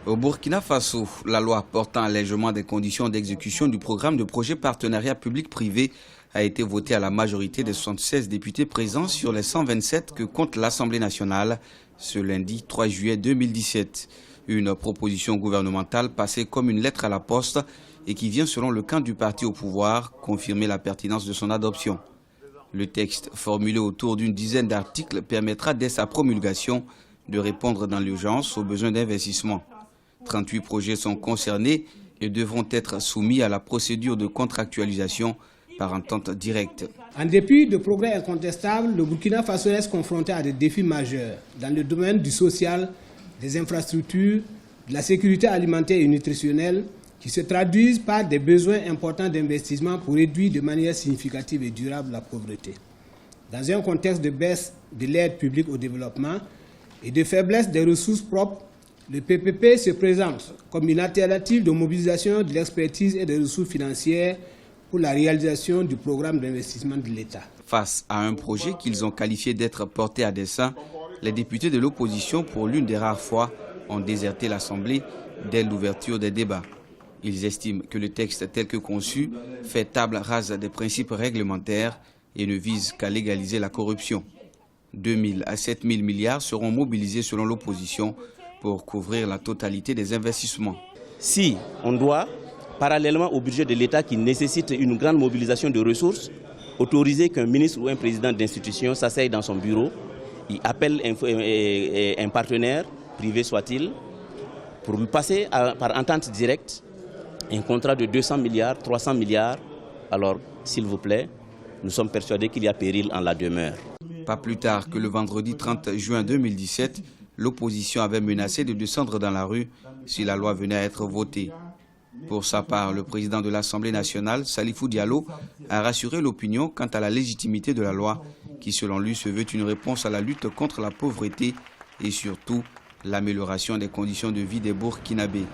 Au Burkina Faso, la loi portant allègement des conditions d'exécution du programme de projet partenariat public-privé a été votée à la majorité des 76 députés présents sur les 127 que compte l'Assemblée nationale ce lundi 3 juillet 2017. Une proposition gouvernementale passée comme une lettre à la poste et qui vient, selon le camp du parti au pouvoir, confirmer la pertinence de son adoption. Le texte, formulé autour d'une dizaine d'articles, permettra dès sa promulgation de répondre dans l'urgence aux besoins d'investissement. 38 projets sont concernés et devront être soumis à la procédure de contractualisation par entente directe. En dépit de progrès incontestables, le Burkina Faso est confronté à des défis majeurs dans le domaine du social, des infrastructures, de la sécurité alimentaire et nutritionnelle, qui se traduisent par des besoins importants d'investissement pour réduire de manière significative et durable la pauvreté. Dans un contexte de baisse de l'aide publique au développement et de faiblesse des ressources propres, le PPP se présente comme une alternative de mobilisation de l'expertise et des ressources financières pour la réalisation du programme d'investissement de l'État. Face à un projet qu'ils ont qualifié d'être porté à dessein, les députés de l'opposition, pour l'une des rares fois, ont déserté l'Assemblée dès l'ouverture des débats. Ils estiment que le texte tel que conçu fait table rase des principes réglementaires et ne vise qu'à légaliser la corruption. 2 000 à 7 000 milliards seront mobilisés selon l'opposition pour couvrir la totalité des investissements. Si on doit, parallèlement au budget de l'État qui nécessite une grande mobilisation de ressources, autoriser qu'un ministre ou un président d'institution s'asseye dans son bureau, il appelle un partenaire, privé soit-il, pour lui passer par entente directe un contrat de 200 milliards, 300 milliards, alors s'il vous plaît, nous sommes persuadés qu'il y a péril en la demeure. Pas plus tard que le vendredi 30 juin 2017, l'opposition avait menacé de descendre dans la rue si la loi venait à être votée. Pour sa part, le président de l'Assemblée nationale, Salifou Diallo, a rassuré l'opinion quant à la légitimité de la loi, qui selon lui se veut une réponse à la lutte contre la pauvreté et surtout l'amélioration des conditions de vie des Burkinabés.